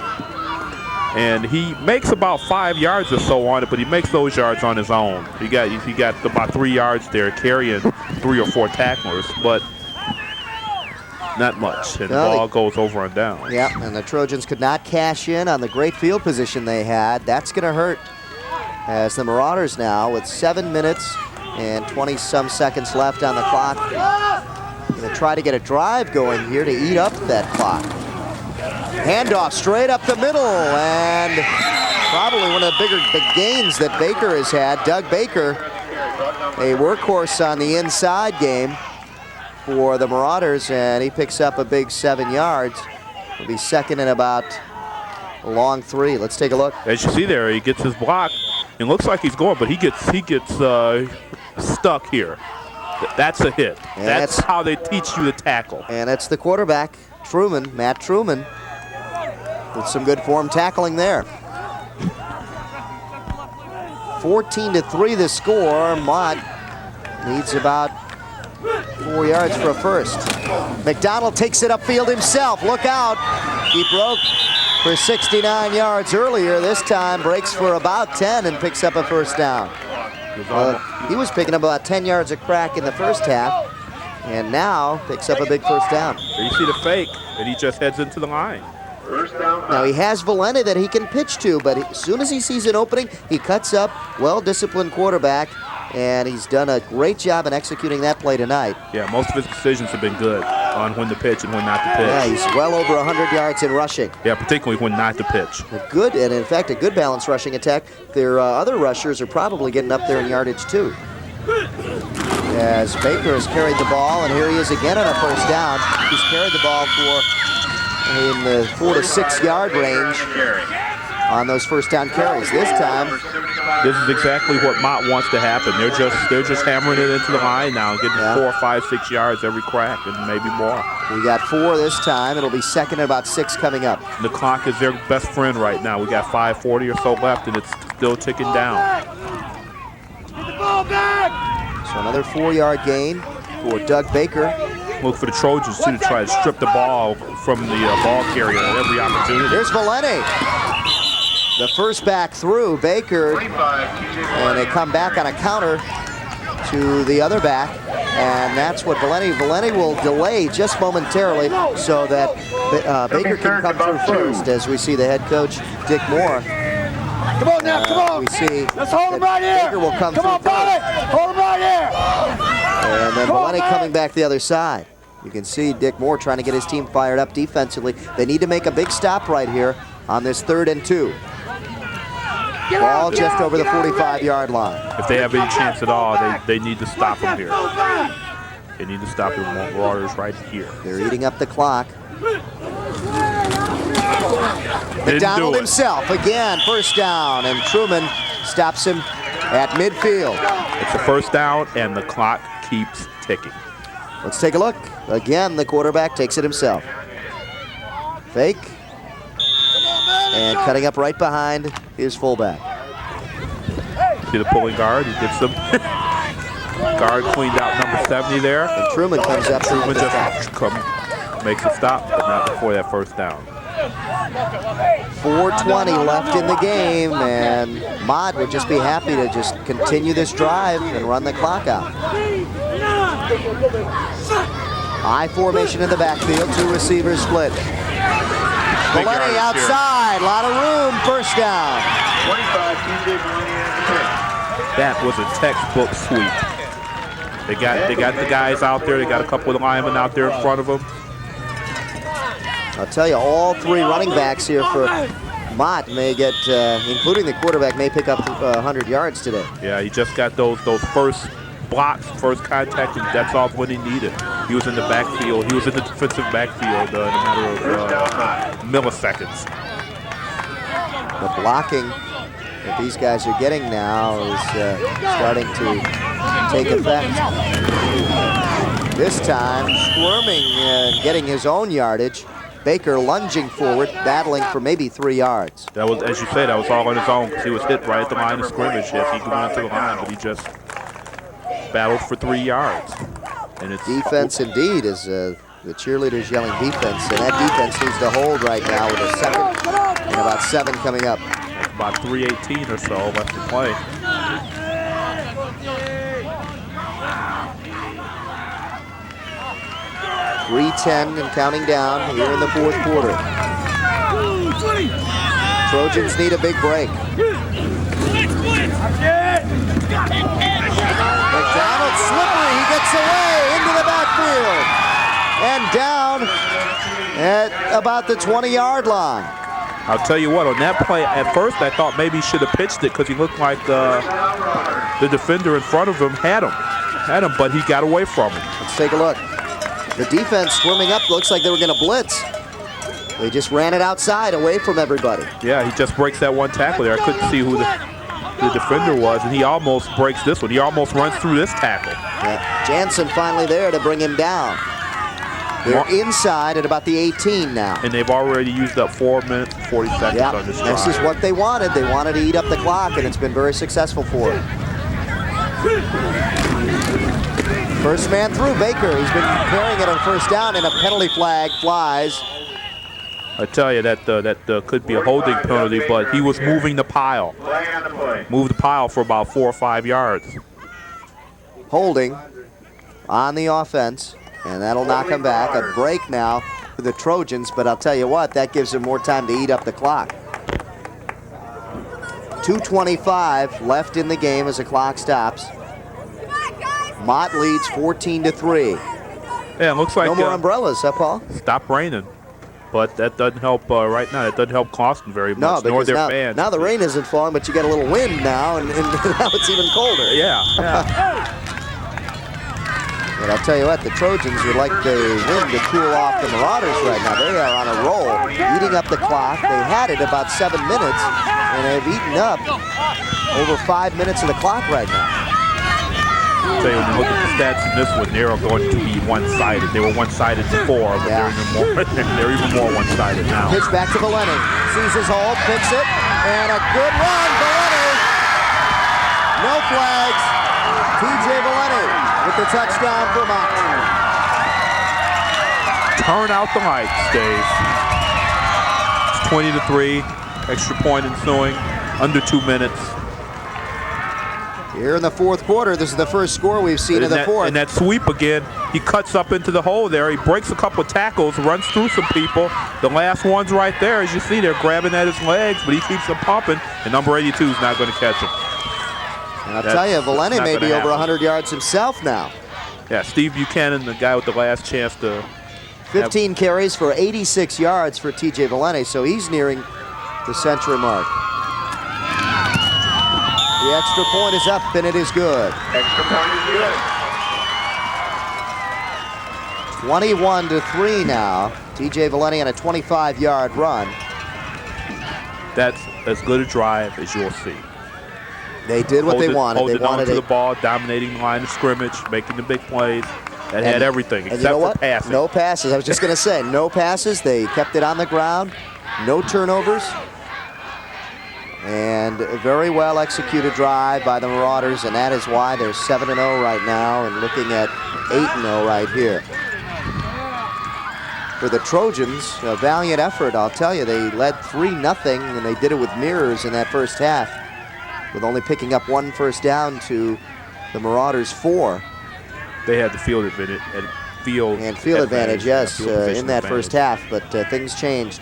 And he makes about 5 yards or so on it, but he makes those yards on his own. He got about 3 yards there carrying 3 or 4 tacklers, but not much. And the ball goes over and down. Yeah, and the Trojans could not cash in on the great field position they had. That's going to hurt, as the Marauders now, with 7 minutes and 20-some seconds left on the clock, going to try to get a drive going here to eat up that clock. Handoff straight up the middle, and probably one of the big gains that Baker has had. Doug Baker, a workhorse on the inside game for the Marauders, and he picks up a big 7 yards. He'll be second and about a long 3. Let's take a look. As you see there, he gets his block. It looks like he's going, but he gets stuck here. That's a hit. And that's how they teach you to tackle. And it's the quarterback, Truman, Matt Truman, with some good form tackling there. 14-3 the score. Mott needs about 4 yards for a first. McDonald takes it upfield himself. Look out. He broke for 69 yards earlier. This time breaks for about 10 and picks up a first down. He was picking up about 10 yards a crack in the first half, and now picks up a big first down. So you see the fake, and he just heads into the line. Now he has Valenti that he can pitch to, but as soon as he sees an opening, he cuts up. Well-disciplined quarterback, and he's done a great job in executing that play tonight. Yeah, most of his decisions have been good on when to pitch and when not to pitch. Yeah, he's well over 100 yards in rushing. Yeah, particularly when not to pitch. Good, and in fact, a good balanced rushing attack. Their other rushers are probably getting up there in yardage too. As Baker has carried the ball, and here he is again on a first down. He's carried the ball for in the 4 to 6 yard range on those first down carries. This time, this is exactly what Mott wants to happen. They're just hammering it into the line now, getting 4, 5, 6 yards every crack, and maybe more. We got 4 this time. It'll be second and about 6 coming up. The clock is their best friend right now. We got 5:40 or so left, and it's still ticking down. So another 4 yard gain for Doug Baker. Look for the Trojans too to try to strip the ball from the ball carrier at every opportunity. Here's Valenti. The first back through Baker, and they come back on a counter to the other back, and that's what Valenti will delay just momentarily so that Baker can come through first, as we see the head coach, Dick Moore. Come on now, come on. We see let's hold him right here. Baker will come through on, first. Hold him right here. And then Valenti coming back the other side. You can see Dick Moore trying to get his team fired up defensively. They need to make a big stop right here on this 3rd and 2. Ball just over the 45-yard line. If they have any chance at all, they need to stop him here. They need to stop the Marauders right here. They're eating up the clock. McDonald himself again, first down, and Truman stops him at midfield. It's a first down, and the clock keeps ticking. Let's take a look. Again, the quarterback takes it himself. Fake. And cutting up right behind his fullback. See the pulling guard, he gets them. Guard cleaned out number 70 there. And Truman comes up. Truman just makes a stop, but not before that first down. 4:20 left in the game, and Mott would just be happy to just continue this drive and run the clock out. I formation in the backfield, 2 receivers split. Valenti outside, a lot of room, first down. 25, TJ Valenti has the pick. That was a textbook sweep. They got the guys out there. They got a couple of linemen out there in front of them. I'll tell you, all 3 running backs here for Mott may get, including the quarterback, may pick up 100 yards today. Yeah, he just got those first blocks, first contact, and that's all what he needed. He was in the backfield. He was in the defensive backfield in a matter of milliseconds. The blocking that these guys are getting now is starting to take effect. This time, squirming and getting his own yardage. Baker lunging forward, battling for maybe 3 yards. That was, as you say, that was all on his own because he was hit right at the line of scrimmage. Yes, he went into the line, but he just battled for 3 yards. And it's defense indeed, is the cheerleaders yelling defense, and that defense needs to hold right now with a second and about 7 coming up. That's about 3:18 or so left to play. .310 and counting down here in the 4th quarter. Trojans need a big break. McDonald slippery, he gets away into the backfield and down at about the 20-yard line. I'll tell you what, on that play, at first I thought maybe he should have pitched it because he looked like the defender in front of him had him, but he got away from him. Let's take a look. The defense swimming up, looks like they were going to blitz. They just ran it outside away from everybody. Yeah, he just breaks that one tackle there. I couldn't see who the defender was, and he almost breaks this one. He almost runs through this tackle. Yeah. Jansen finally there to bring him down. They're inside at about the 18 now. And they've already used up 4 minutes and 40 seconds on this drive. This is what they wanted. They wanted to eat up the clock, and it's been very successful for them. First man through, Baker. He's been carrying it on first down, and a penalty flag flies. I tell you, that could be a holding penalty, but he was moving the pile. Moved the pile for about 4 or 5 yards. Holding on the offense, and that'll knock him back. A break now for the Trojans, but I'll tell you what, that gives them more time to eat up the clock. 2:25 left in the game as the clock stops. Mott leads 14-3. Yeah, it looks like no more umbrellas, huh, Paul? Stop raining. But that doesn't help right now. It doesn't help Clawson very much, nor their fans. Now the rain isn't falling, but you got a little wind now, and now it's even colder. Yeah. But I'll tell you what, the Trojans would like the wind to cool off the Marauders right now. They are on a roll, eating up the clock. They had it about 7 minutes, and they've eaten up over 5 minutes of the clock right now. I'll tell you, when you look at the stats in this one, they're going to be one-sided. They were one-sided before, but they're even more one-sided now. Pitch back to Valenti. Sees his hole, picks it, and a good run, Valenti. No flags. TJ Valenti with the touchdown for Mott. Turn out the lights, Dave. It's 20-3. Extra point ensuing. Under 2 minutes. Here in the 4th quarter, this is the first score we've seen in the 4th. And that sweep again, he cuts up into the hole there. He breaks a couple of tackles, runs through some people. The last one's right there. As you see, they're grabbing at his legs, but he keeps them pumping, and number 82 is not going to catch him. And I'll tell you, Valenti may be over 100 yards himself now. Yeah, Steve Buchanan, the guy with the last chance to 15 carries for 86 yards for TJ Valenti, so he's nearing the century mark. The extra point is up, and it is good. Extra point is good. 21-3 now. TJ Valenti on a 25-yard run. That's as good a drive as you'll see. They did what they wanted. Holding on to the ball, dominating the line of scrimmage, making the big plays. That had everything except for passing. No passes. I was just going to say, no passes. They kept it on the ground. No turnovers. And a very well executed drive by the Marauders, and that is why they're 7-0 right now and looking at 8-0 right here. for the Trojans. A valiant effort, I'll tell you. They led 3-0, and they did it with mirrors in that first half, with only picking up 1 first down to the Marauders' 4. They had the field advantage. Field advantage, yes, field position in that advantage. first half, but things changed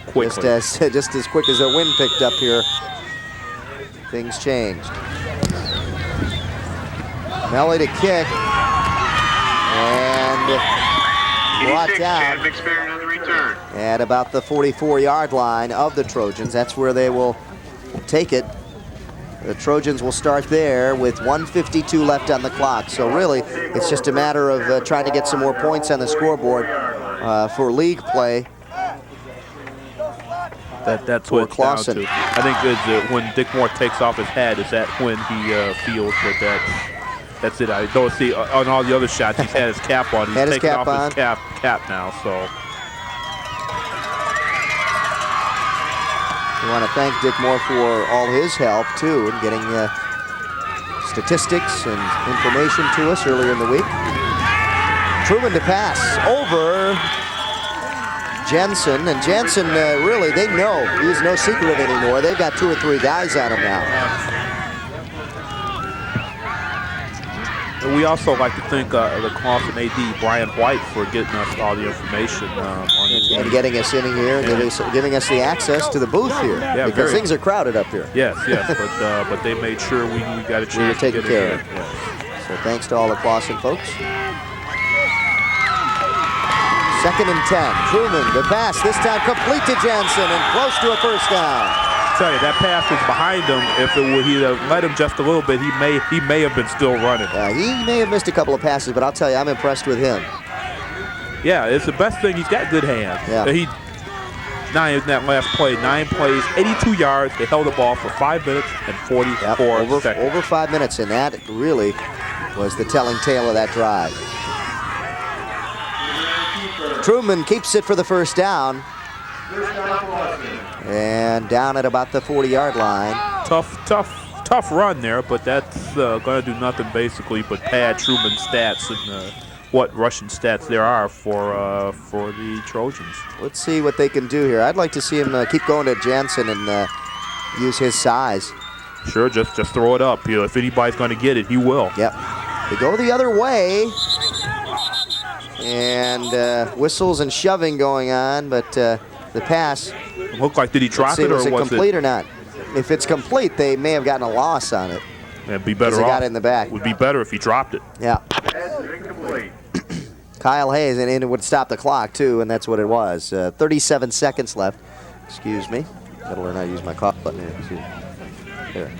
Quickly. just as quick as the wind picked up here. Things changed. Melly to kick, and brought down at about the 44-yard line of the Trojans. That's where they will take it. The Trojans will start there with 1:52 left on the clock. So really, it's just a matter of trying to get some more points on the scoreboard for league play. That's what it's down Clawson. to. I think when Dick Moore takes off his hat, is that when he feels that's it. I don't see on all the other shots he's had his cap on. He's Had his taking cap off on. his cap now. So We want to thank Dick Moore for all his help too in getting statistics and information to us earlier in the week. Truman to pass over Jensen, and Jensen really, they know he's no secret anymore. They've got 2 or 3 guys on him now. we also like to thank the Clawson AD Brian White for getting us all the information on this And game. getting us in here, giving us the access to the booth here, because things are crowded up here. Yes, but they made sure we got a chance. We were taken to care get of. it in. Yeah. So thanks to all the Clawson folks. 2nd and 10. Truman, the pass, this time complete to Jensen and close to a first down. Tell you, that pass was behind him. If he'd have let him just a little bit, he may have been still running. He may have missed a couple of passes, but I'll tell you, I'm impressed with him. Yeah, it's the best thing. He's got good hands. Yeah. In that last play, 9 plays, 82 yards. They held the ball for 5 minutes and 44 seconds. Over 5 minutes, and that really was the telling tale of that drive. Truman keeps it for the first down. And down at about the 40-yard line. Tough run there, but that's going to do nothing basically but pad Truman's stats and what rushing stats there are for the Trojans. Let's see what they can do here. I'd like to see him keep going to Jansen and use his size. Sure, just throw it up. If anybody's going to get it, he will. Yep. They go the other way. And whistles and shoving going on, but the pass. It looked like, did he drop it, or was it was complete or not? If it's complete, they may have gotten a loss on it. It'd be better They off. got it in the back. Would be better if he dropped it. Yeah. Kyle Hayes, and it would stop the clock too, and that's what it was. 37 seconds left. Excuse me. Gotta learn how to use my cough button here. There.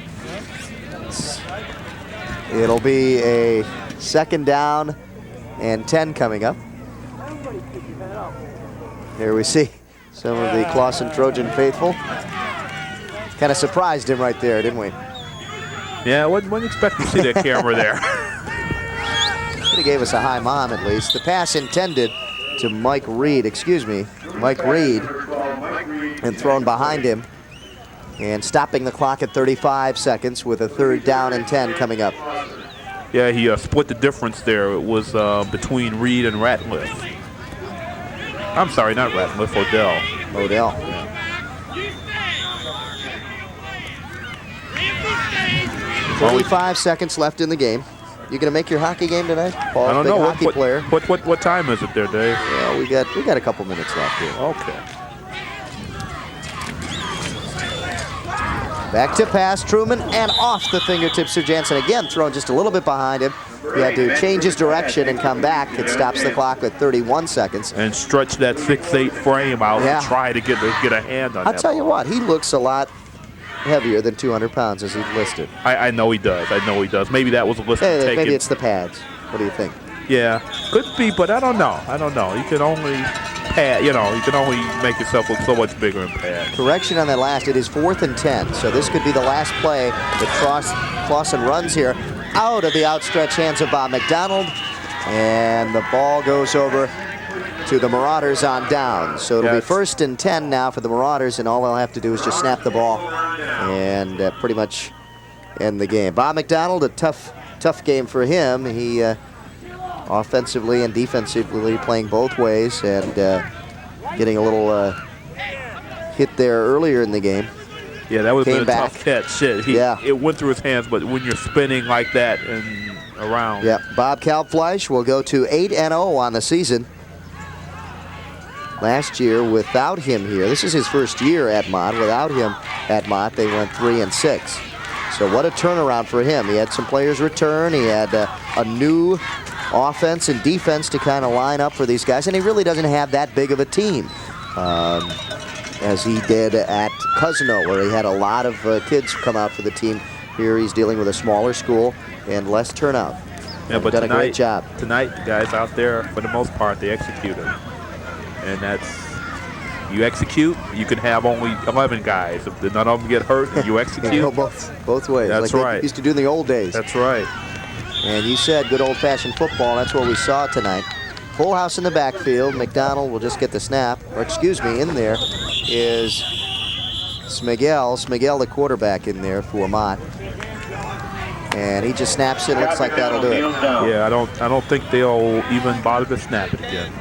It'll be a 2nd down and 10 coming up. Here we see some of the Clawson Trojan faithful. Kind of surprised him right there, didn't we? Yeah, wasn't expecting to see that camera there. Should have gave us a high mom at least. The pass intended to Mike Reed, and thrown behind him. And stopping the clock at 35 seconds with a 3rd down and 10 coming up. Yeah, he split the difference there. It was between Reed and Ratliff. I'm sorry, not Ratliff, Odell. Yeah. 45 seconds left in the game. You gonna make your hockey game tonight? Paul's I don't big know. hockey player. What time is it there, Dave? Yeah, we got a couple minutes left here. Okay. Back to pass, Truman, and off the fingertips of Jansen. Again, thrown just a little bit behind him. He had to change his direction and come back. It stops the clock at 31 seconds. And stretch that 6'8" frame out and try to get a hand on that. I'll tell you what, he looks a lot heavier than 200 pounds as he's listed. I know he does. Maybe that was a list taken. Maybe it's the pads. What do you think? Yeah, could be, but I don't know. You can only pad. You can only make yourself look so much bigger in pad. Correction on that last. It is 4th and 10. So this could be the last play that Clawson runs here out of the outstretched hands of Bob McDonald. And the ball goes over to the Marauders on down. So it'll be 1st and 10 now for the Marauders, and all they'll have to do is just snap the ball and pretty much end the game. Bob McDonald, a tough game for him. He offensively and defensively playing both ways, and getting a little hit there earlier in the game. Yeah, that would have been a back. tough catch. Shit, it went through his hands, but when you're spinning like that and around. Yeah, Bob Kalbfleisch will go to 8-0 on the season. Last year, without him here, this is his first year at Mott. Without him at Mott, they went 3-6. So what a turnaround for him. He had some players return. He had a new offense and defense to kind of line up for these guys, and he really doesn't have that big of a team as he did at Cousino, where he had a lot of kids come out for the team. Here he's dealing with a smaller school and less turnout. Yeah, but done a great job. Tonight, the guys out there, for the most part, they executed. And that's, you execute, you can have only 11 guys. If none of them get hurt, you execute. You go both ways. That's like right. They used to do in the old days. That's right. And you said good old-fashioned football. That's what we saw tonight. Full house in the backfield. McDonald will just get the snap. Or excuse me, in there is Smigel, the quarterback in there for Mott. And he just snaps it. Looks like that'll do it. Yeah, I don't think they'll even bother to snap it again.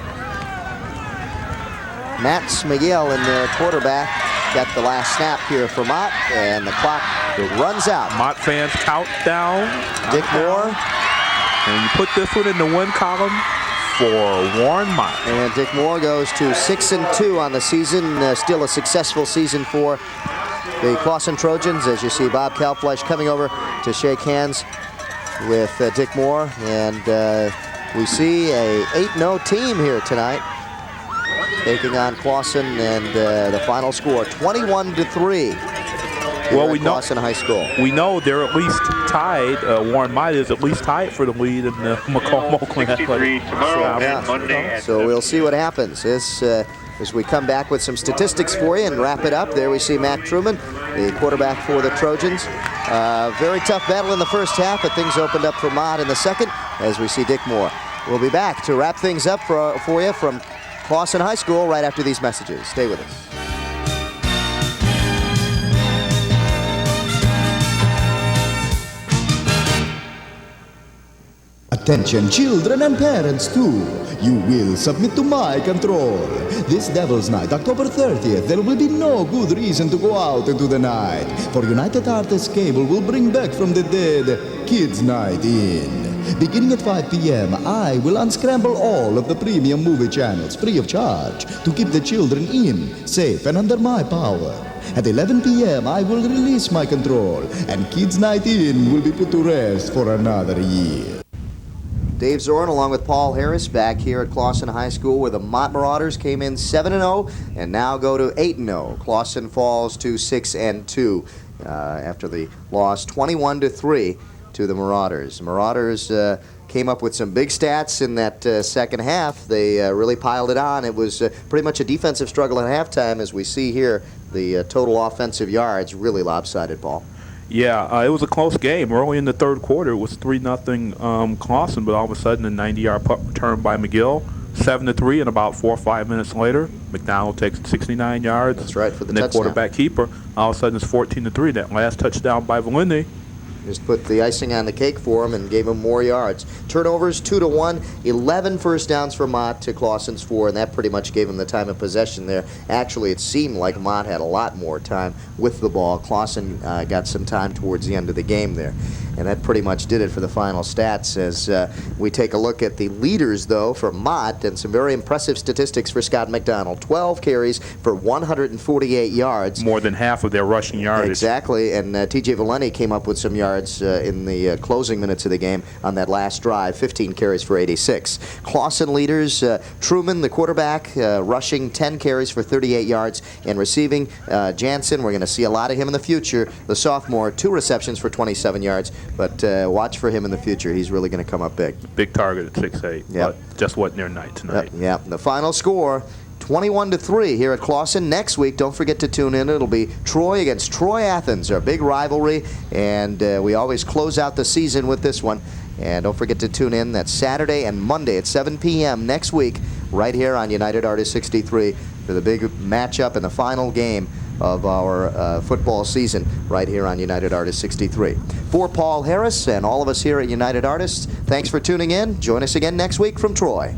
Matt Smigel in there, quarterback, got the last snap here for Mott, and the clock runs out. Mott fans count down. Dick Moore. And you put this one in the win column for Warren Mott. And Dick Moore goes to 6-2 on the season. Still a successful season for the Clawson Trojans, as you see Bob Kalbfleisch coming over to shake hands with Dick Moore. And we see a 8-0 team here tonight, taking on Clawson, and the final score 21-3. Well, we know Clawson High School. We know they're at least tied. Warren Mott is at least tied for the lead in the Oakland Athletic. So we'll see what happens as we come back with some statistics for you and wrap it up. There we see Matt Truman, the quarterback for the Trojans. Very tough battle in the first half, but things opened up for Mott in the second as we see Dick Moore. We'll be back to wrap things up for you from Clawson High School right after these messages. Stay with us. Attention children and parents too. You will submit to my control. This Devil's Night, October 30th, there will be no good reason to go out into the night. For United Artists Cable will bring back from the dead Kids Night In. Beginning at 5 p.m., I will unscramble all of the premium movie channels free of charge to keep the children in, safe and under my power. At 11 p.m., I will release my control, and Kids Night In will be put to rest for another year. Dave Zorn along with Paul Harris back here at Clawson High School, where the Mott Marauders came in 7-0 and now go to 8-0. Clawson falls to 6-2 after the loss 21-3 to the Marauders. Marauders came up with some big stats in that second half. They really piled it on. It was pretty much a defensive struggle at halftime, as we see here. The total offensive yards really lopsided, Paul. Yeah, it was a close game. Early in the third quarter, it was 3-0 Clawson, but all of a sudden a 90-yard punt return by McGill, 7-3, and about 4 or 5 minutes later, McDonald takes 69 yards. That's right, for the and touchdown. Quarterback keeper. All of a sudden it's 14-3. That last touchdown by Valente just put the icing on the cake for him and gave him more yards. Turnovers 2-1, 11 first downs for Mott to Clawson's 4, and that pretty much gave him the time of possession there. Actually, it seemed like Mott had a lot more time with the ball. Clawson got some time towards the end of the game there. And that pretty much did it for the final stats as we take a look at the leaders, though, for Mott, and some very impressive statistics for Scott McDonald. 12 carries for 148 yards. More than half of their rushing yardage. Exactly, and T.J. Valente came up with some yards in the closing minutes of the game on that last drive, 15 carries for 86. Clawson leaders, Truman, the quarterback, rushing 10 carries for 38 yards, and receiving Jansen, we're going to see a lot of him in the future, the sophomore, 2 receptions for 27 yards. But watch for him in the future. He's really going to come up big. Big target at 6'8". Yep. But just wasn't their night tonight. Yeah. The final score, 21-3 here at Clawson. Next week, don't forget to tune in. It'll be Troy against Troy Athens, our big rivalry. And we always close out the season with this one. And don't forget to tune in. That's Saturday and Monday at 7 p.m. next week, right here on United Artists 63 for the big matchup and the final game of our football season right here on United Artists 63. For Paul Harris and all of us here at United Artists, thanks for tuning in. Join us again next week from Troy.